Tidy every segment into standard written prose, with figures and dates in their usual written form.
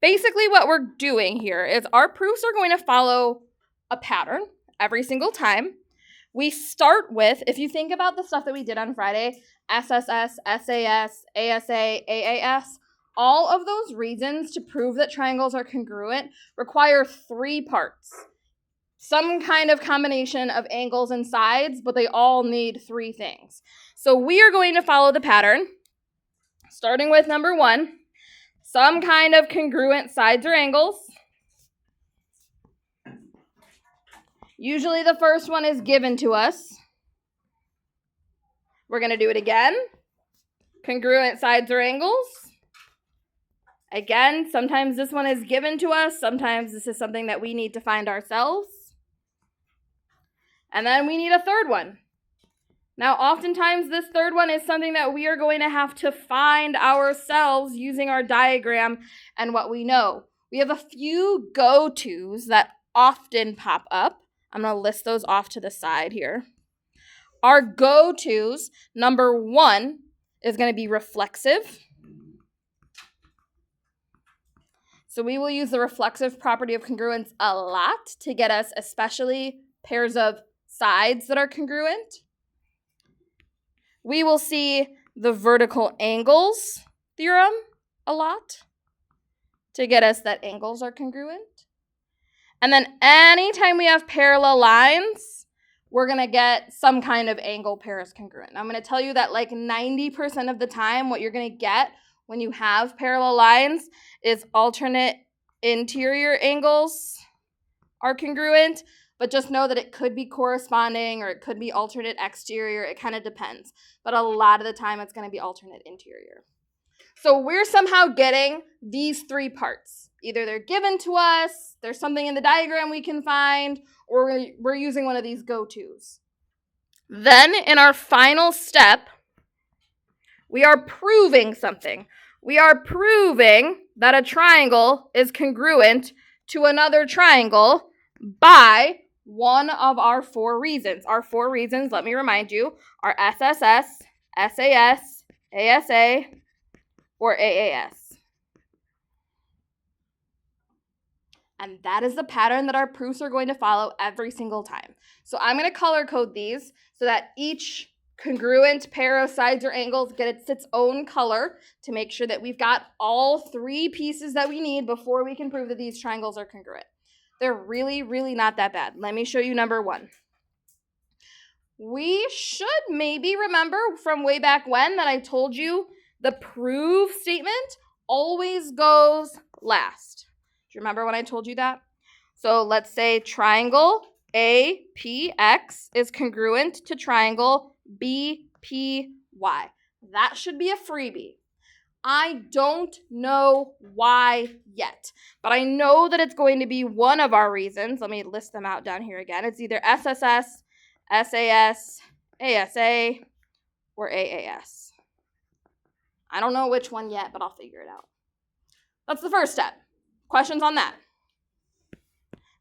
basically what we're doing here is our proofs are going to follow a pattern every single time. We start with, if you think about the stuff that we did on Friday, SSS, SAS, ASA, AAS, all of those reasons to prove that triangles are congruent require 3 parts. Some kind of combination of angles and sides, but they all need 3 things. So we are going to follow the pattern, starting with number 1, some kind of congruent sides or angles. Usually the first one is given to us. We're going to do it again. Congruent sides or angles. Again, sometimes this one is given to us. Sometimes this is something that we need to find ourselves. And then we need a third one. Now, oftentimes this third one is something that we are going to have to find ourselves using our diagram and what we know. We have a few go-tos that often pop up. I'm going to list those off to the side here. Our go-tos, number 1 is going to be reflexive. So we will use the reflexive property of congruence a lot to get us especially pairs of sides that are congruent. We will see the vertical angles theorem a lot to get us that angles are congruent. And then anytime we have parallel lines, we're going to get some kind of angle pair is congruent. Now, I'm going to tell you that like 90% of the time, what you're going to get when you have parallel lines is alternate interior angles are congruent, but just know that it could be corresponding or it could be alternate exterior. It kind of depends. But a lot of the time, it's going to be alternate interior. So we're somehow getting these 3 parts. Either they're given to us, there's something in the diagram we can find, or we're using one of these go-tos. Then in our final step, we are proving something. We are proving that a triangle is congruent to another triangle by one of our 4 reasons. Our 4 reasons, let me remind you, are SSS, SAS, ASA, or AAS. And that is the pattern that our proofs are going to follow every single time. So I'm going to color code these so that each congruent pair of sides or angles gets its own color to make sure that we've got all 3 pieces that we need before we can prove that these triangles are congruent. They're really, really not that bad. Let me show you number 1. We should maybe remember from way back when that I told you the prove statement always goes last. Do you remember when I told you that? So let's say triangle APX is congruent to triangle BPY. That should be a freebie. I don't know why yet, but I know that it's going to be one of our reasons. Let me list them out down here again. It's either SSS, SAS, ASA, or AAS. I don't know which one yet, but I'll figure it out. That's the first step. Questions on that?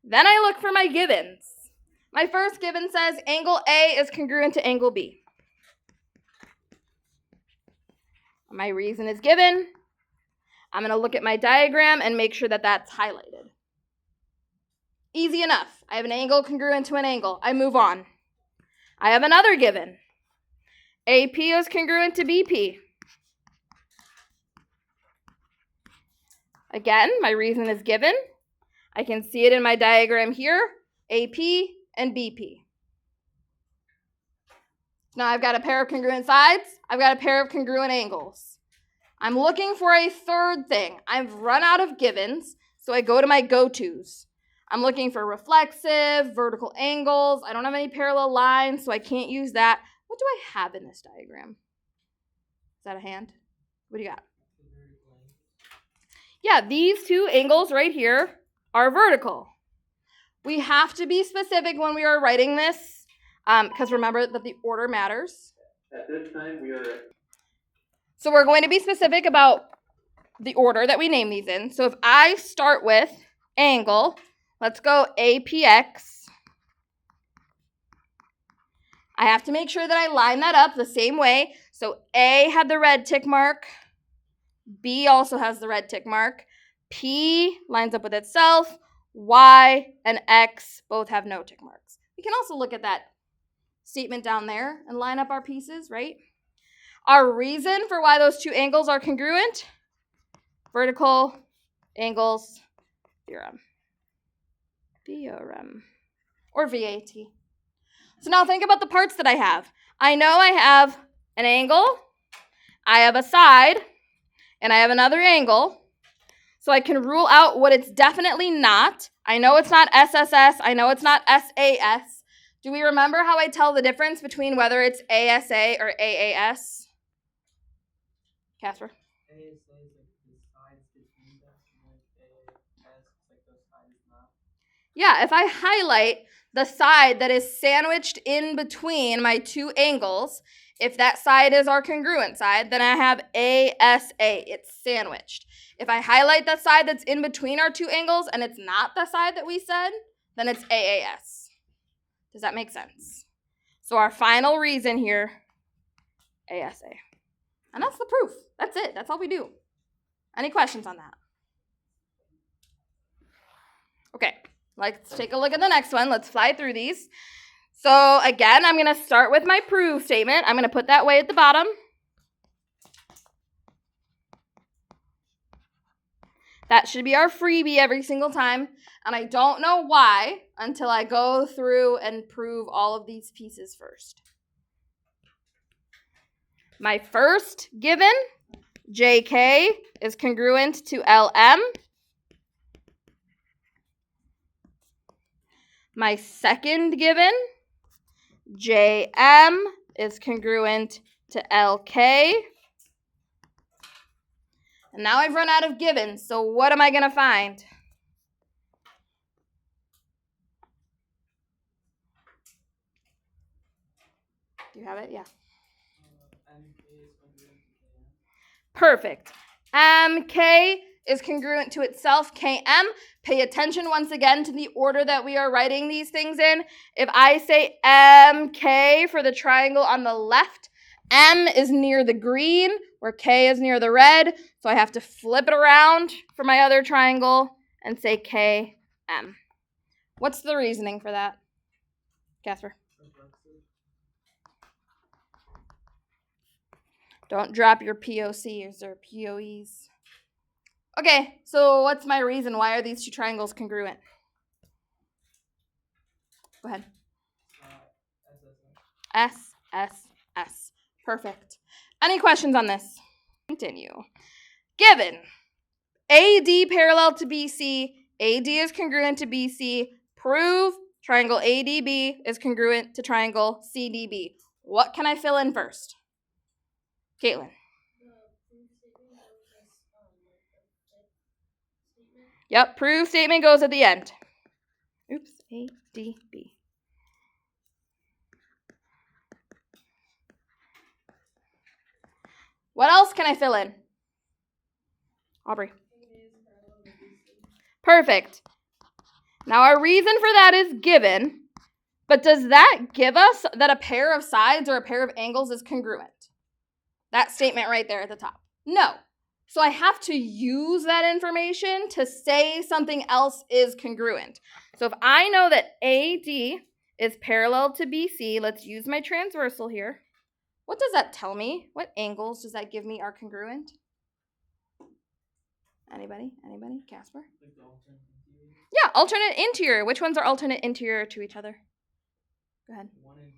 Then I look for my givens. My first given says angle A is congruent to angle B. My reason is given. I'm going to look at my diagram and make sure that that's highlighted. Easy enough. I have an angle congruent to an angle. I move on. I have another given. AP is congruent to BP. Again, my reason is given. I can see it in my diagram here, AP and BP. Now I've got a pair of congruent sides. I've got a pair of congruent angles. I'm looking for a third thing. I've run out of givens, so I go to my go-tos. I'm looking for reflexive, vertical angles. I don't have any parallel lines, so I can't use that. What do I have in this diagram? Is that a hand? What do you got? Yeah, these 2 angles right here are vertical. We have to be specific when we are writing this, because remember that the order matters. At this time, we are... So we're going to be specific about the order that we name these in. So if I start with angle, let's go APX. I have to make sure that I line that up the same way. So A had the red tick mark. B also has the red tick mark. P lines up with itself. Y and X both have no tick marks. We can also look at that statement down there and line up our pieces, right? Our reason for why those two angles are congruent, vertical angles theorem. Or VAT. So now think about the parts that I have. I know I have an angle, I have a side, and I have another angle. So I can rule out what it's definitely not. I know it's not SSS. I know it's not SAS. Do we remember how I tell the difference between whether it's ASA or AAS? Casper? ASA is like the sides between them, and like AAS is like those sides not. Yeah, if I highlight the side that is sandwiched in between my two angles, if that side is our congruent side, then I have ASA. It's sandwiched. If I highlight the side that's in between our two angles and it's not the side that we said, then it's AAS. Does that make sense? So our final reason here, ASA. And that's the proof. That's it. That's all we do. Any questions on that? Okay, let's take a look at the next one. Let's fly through these. So again, I'm going to start with my prove statement. I'm going to put that way at the bottom. That should be our freebie every single time. And I don't know why until I go through and prove all of these pieces first. My first given, JK, is congruent to LM. My second given, JM, is congruent to LK. And now I've run out of givens, so what am I going to find? Do you have it? Yeah. Perfect. MK is congruent to itself, KM. Pay attention once again to the order that we are writing these things in. If I say MK for the triangle on the left, M is near the green, where K is near the red. So I have to flip it around for my other triangle and say KM. What's the reasoning for that, Casper? Don't drop your POCs or POEs. Okay, so what's my reason? Why are these two triangles congruent? Go ahead. SSS. Perfect. Any questions on this? Continue. Given AD parallel to BC, AD is congruent to BC, prove triangle ADB is congruent to triangle CDB. What can I fill in first? Caitlin. Yep, proof statement goes at the end. Oops, ADB. What else can I fill in? Aubrey. Perfect. Now our reason for that is given, but does that give us that a pair of sides or a pair of angles is congruent? That statement right there at the top. No. So I have to use that information to say something else is congruent. So if I know that AD is parallel to BC, let's use my transversal here. What does that tell me? What angles does that give me are congruent? Anybody? Casper? Like the alternate interior? Yeah, alternate interior. Which ones are alternate interior to each other? Go ahead. 1 and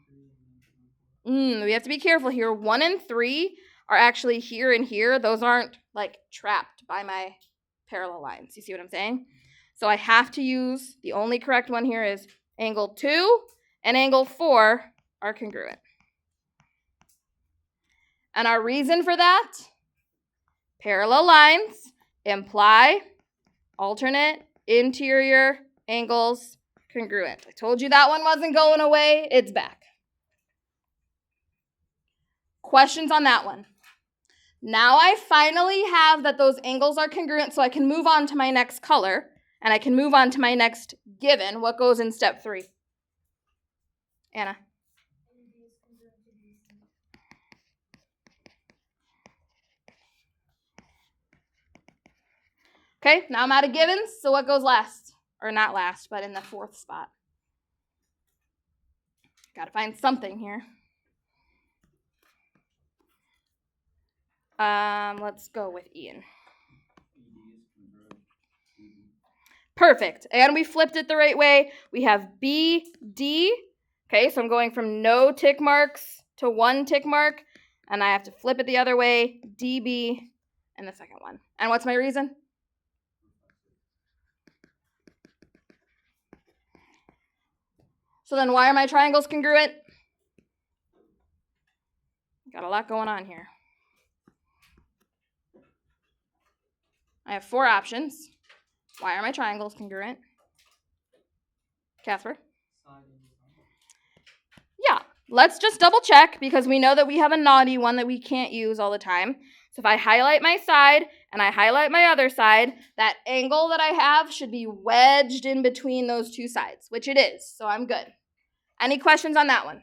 3. We have to be careful here. 1 and 3 are actually here and here. Those aren't like trapped by my parallel lines. You see what I'm saying? So I have to use, the only correct one here is angle 2 and angle 4 are congruent. And our reason for that, parallel lines imply alternate interior angles congruent. I told you that one wasn't going away. It's back. Questions on that one? Now I finally have that those angles are congruent, so I can move on to my next color, and I can move on to my next given. What goes in step 3? Anna? Okay, now I'm out of givens, so what goes last? Or not last, but in the fourth spot. Got to find something here. Let's go with Ian. Perfect. And we flipped it the right way. We have B, D. Okay, so I'm going from no tick marks to one tick mark, and I have to flip it the other way, DB, and the second one. And what's my reason? So then why are my triangles congruent? Got a lot going on here. I have 4 options. Why are my triangles congruent? Casper? Yeah, let's just double check because we know that we have a naughty one that we can't use all the time. So if I highlight my side and I highlight my other side, that angle that I have should be wedged in between those 2 sides, which it is, so I'm good. Any questions on that one?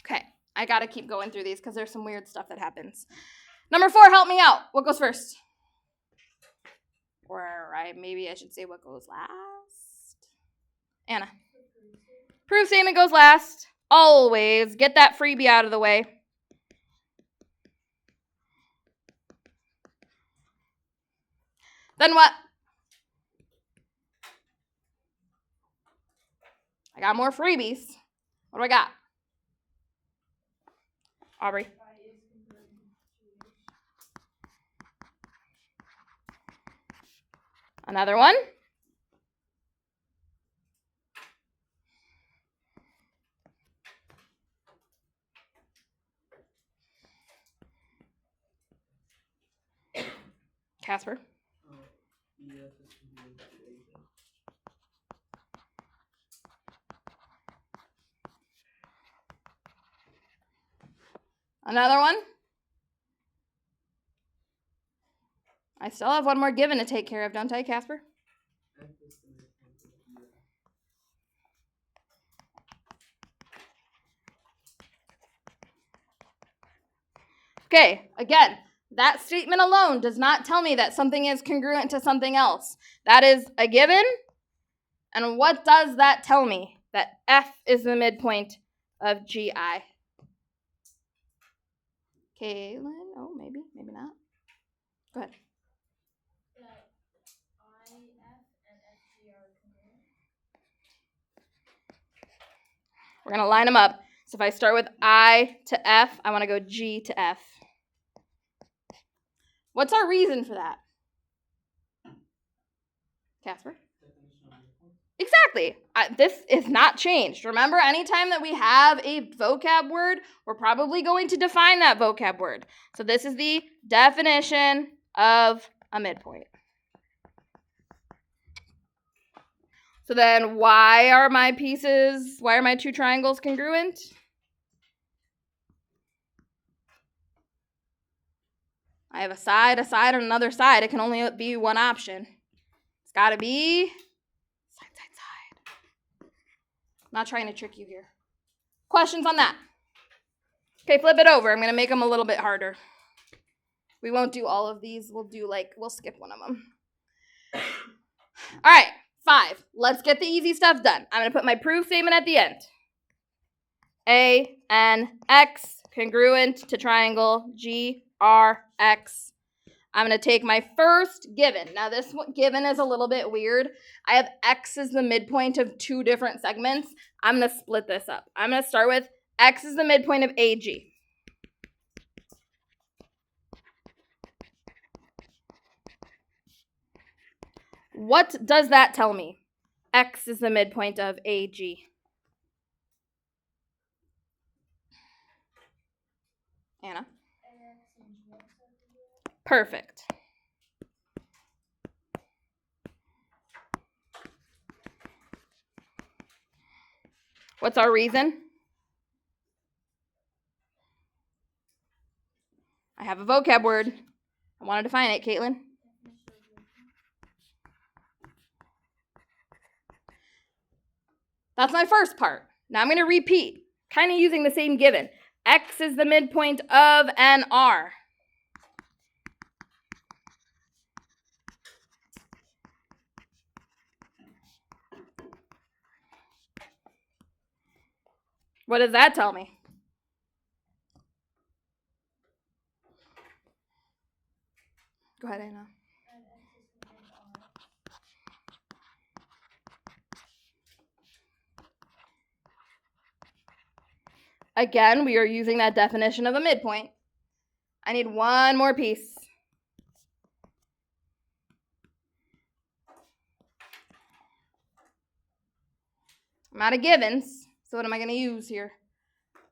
Okay, I gotta keep going through these because there's some weird stuff that happens. Number 4, help me out. What goes first? Or maybe I should say what goes last. Anna. Proof statement goes last. Always. Get that freebie out of the way. Then what? I got more freebies. What do I got? Aubrey. Another one. Casper. Another one. I still have one more given to take care of, don't I, Casper? Okay, again, that statement alone does not tell me that something is congruent to something else. That is a given. And what does that tell me? That F is the midpoint of GI. Kaylin? Oh, maybe not. Go ahead. That I, F, and FG are congruent. We're going to line them up. So if I start with I to F, I want to go G to F. What's our reason for that? Casper? Exactly. This is not changed. Remember, anytime that we have a vocab word, we're probably going to define that vocab word. So this is the definition of a midpoint. So then why are my 2 triangles congruent? I have a side, and another side. It can only be one option. It's got to be side. I'm not trying to trick you here. Questions on that? Okay, flip it over. I'm going to make them a little bit harder. We won't do all of these. We'll skip one of them. All right, 5. Let's get the easy stuff done. I'm going to put my proof statement at the end. A, N, X, congruent to triangle G, R, X. I'm going to take my first given. Now, this given is a little bit weird. I have X as the midpoint of 2 different segments. I'm going to split this up. I'm going to start with X is the midpoint of AG. What does that tell me? X is the midpoint of AG. Anna? Perfect. What's our reason? I have a vocab word. I want to define it, Caitlin. That's my first part. Now I'm going to repeat, kind of using the same given. X is the midpoint of an R. What does that tell me? Go ahead, Anna. Again, we are using that definition of a midpoint. I need one more piece. I'm out of givens, so what am I going to use here?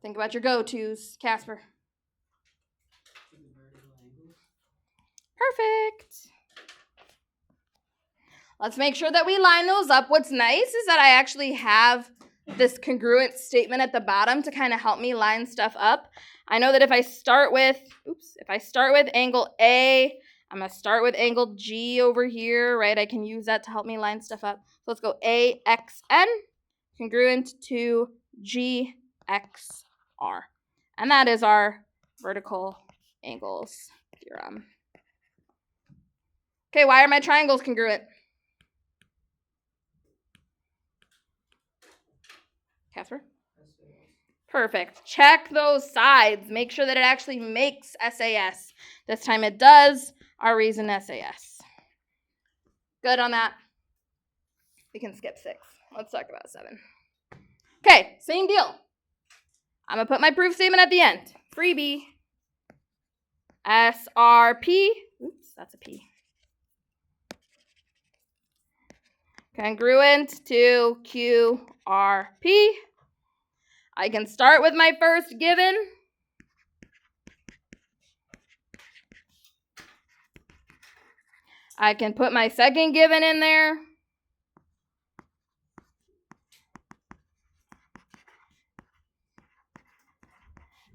Think about your go-tos, Casper. Perfect. Let's make sure that we line those up. What's nice is that I actually have this congruent statement at the bottom to kind of help me line stuff up. I know that if I start with angle A, I'm going to start with angle G over here, right? I can use that to help me line stuff up. So let's go AXN, congruent to GXR. And that is our vertical angles theorem. Okay, why are my triangles congruent? Casper? Perfect. Check those sides. Make sure that it actually makes SAS. This time it does. Our reason SAS. Good on that. We can skip 6. Let's talk about 7. Okay, same deal. I'm going to put my proof statement at the end. Freebie. SRP. Oops, that's a P. Congruent to QRP. I can start with my first given. I can put my second given in there.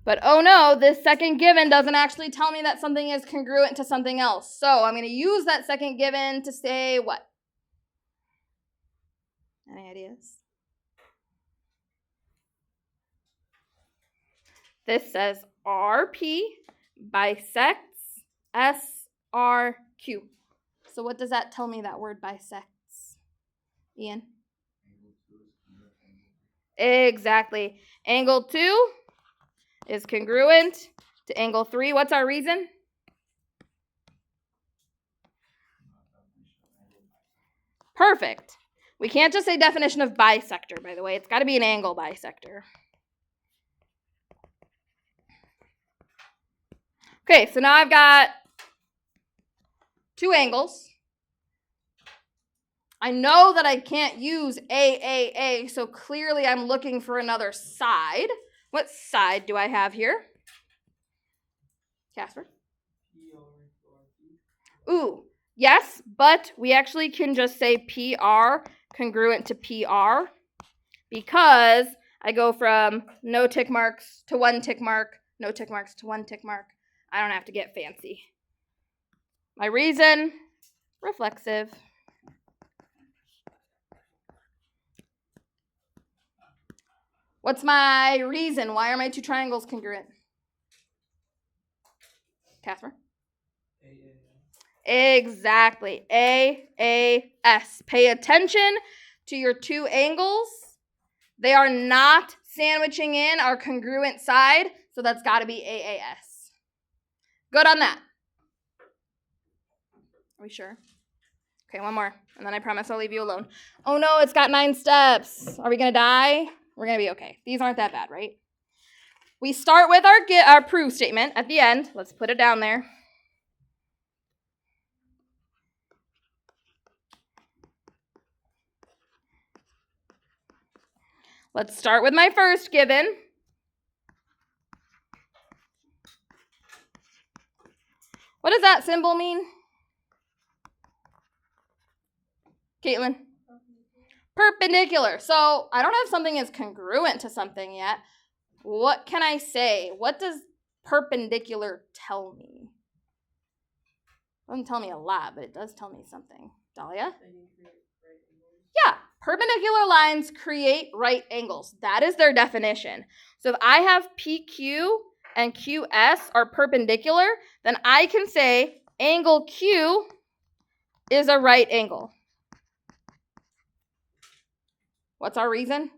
But oh no, this second given doesn't actually tell me that something is congruent to something else. So I'm going to use that second given to say what? Any ideas? This says RP bisects SRQ. So what does that tell me, that word bisects? Ian? Exactly. Angle 2 is congruent to angle 3. What's our reason? Perfect. We can't just say definition of bisector, by the way. It's got to be an angle bisector. Okay, so now I've got 2 angles. I know that I can't use AAA, so clearly I'm looking for another side. What side do I have here? Casper? Ooh, yes, but we actually can just say PR congruent to PR because I go from no tick marks to 1 tick mark, no tick marks to 1 tick mark. I don't have to get fancy. My reason, reflexive. What's my reason? Why are my 2 triangles congruent? Casper? Exactly. AAS. Pay attention to your 2 angles. They are not sandwiching in our congruent side, so that's got to be AAS. Good on that. Are we sure? Okay, one more, and then I promise I'll leave you alone. Oh no, it's got 9 steps. Are we going to die? We're going to be okay. These aren't that bad, right? We start with our proof statement at the end. Let's put it down there. Let's start with my first given. What does that symbol mean? Caitlin? Perpendicular. So I don't have something as congruent to something yet. What can I say? What does perpendicular tell me? It doesn't tell me a lot, but it does tell me something. Dahlia? Yeah, perpendicular lines create right angles. That is their definition. So if I have PQ and QS are perpendicular, then I can say angle Q is a right angle. What's our reason?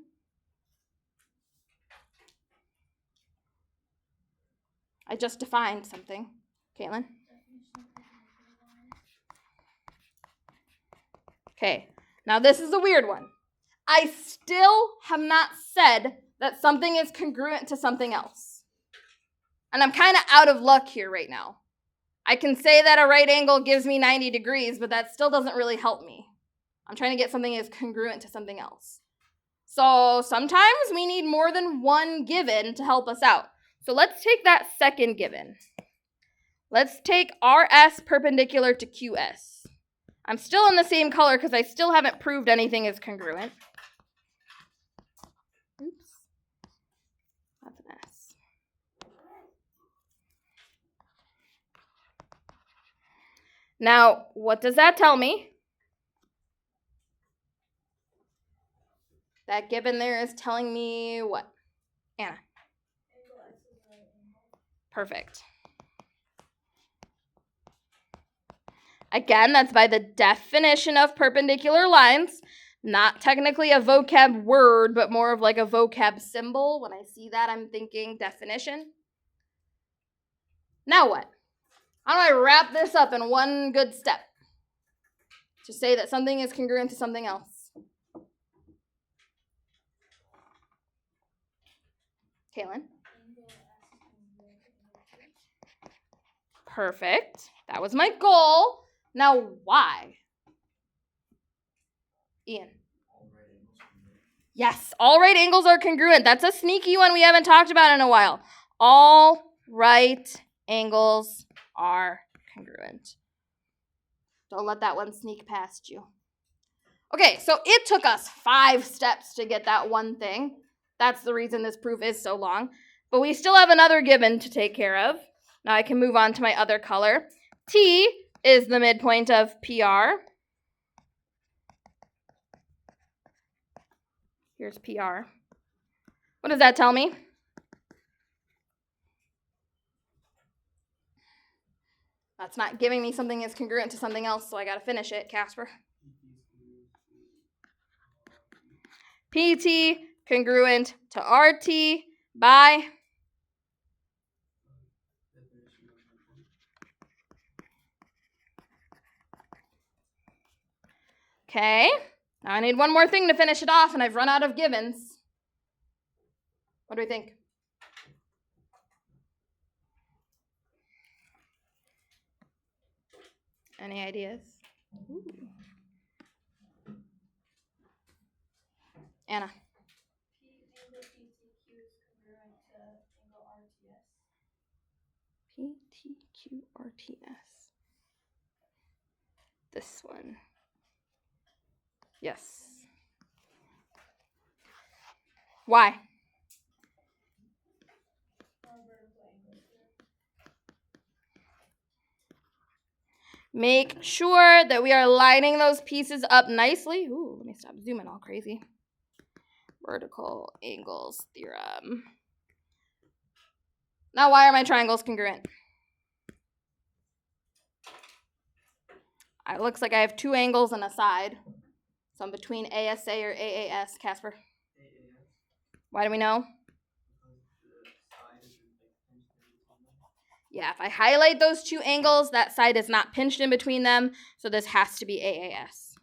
I just defined something. Caitlin? Okay, now this is a weird one. I still have not said that something is congruent to something else. And I'm kind of out of luck here right now. I can say that a right angle gives me 90 degrees, but that still doesn't really help me. I'm trying to get something that's congruent to something else. So sometimes we need more than one given to help us out. So let's take that second given. Let's take RS perpendicular to QS. I'm still in the same color because I still haven't proved anything is congruent. Oops. That's an S. Now, what does that tell me? That given there is telling me what? Anna. Perfect. Again, that's by the definition of perpendicular lines. Not technically a vocab word, but more of like a vocab symbol. When I see that, I'm thinking definition. Now what? How do I wrap this up in one good step to say that something is congruent to something else? Kaylin? Perfect. That was my goal. Now, why? Ian? Yes, all right angles are congruent. That's a sneaky one we haven't talked about in a while. All right angles are congruent. Don't let that one sneak past you. Okay, so it took us 5 steps to get that one thing. That's the reason this proof is so long. But we still have another given to take care of. Now I can move on to my other color. T is the midpoint of PR. Here's PR. What does that tell me? That's not giving me something that's congruent to something else, so I gotta finish it, Casper. PT congruent to RT by okay. Now I need one more thing to finish it off, and I've run out of givens. What do we think? Any ideas? Ooh. Anna. PTQRTS. This one. Yes. Why? Make sure that we are lining those pieces up nicely. Ooh, let me stop zooming all crazy. Vertical angles theorem. Now, why are my triangles congruent? It looks like I have 2 angles and a side. So I'm between ASA or AAS, Casper. AAS. Why do we know? Yeah, if I highlight those 2 angles, that side is not pinched in between them, so this has to be AAS.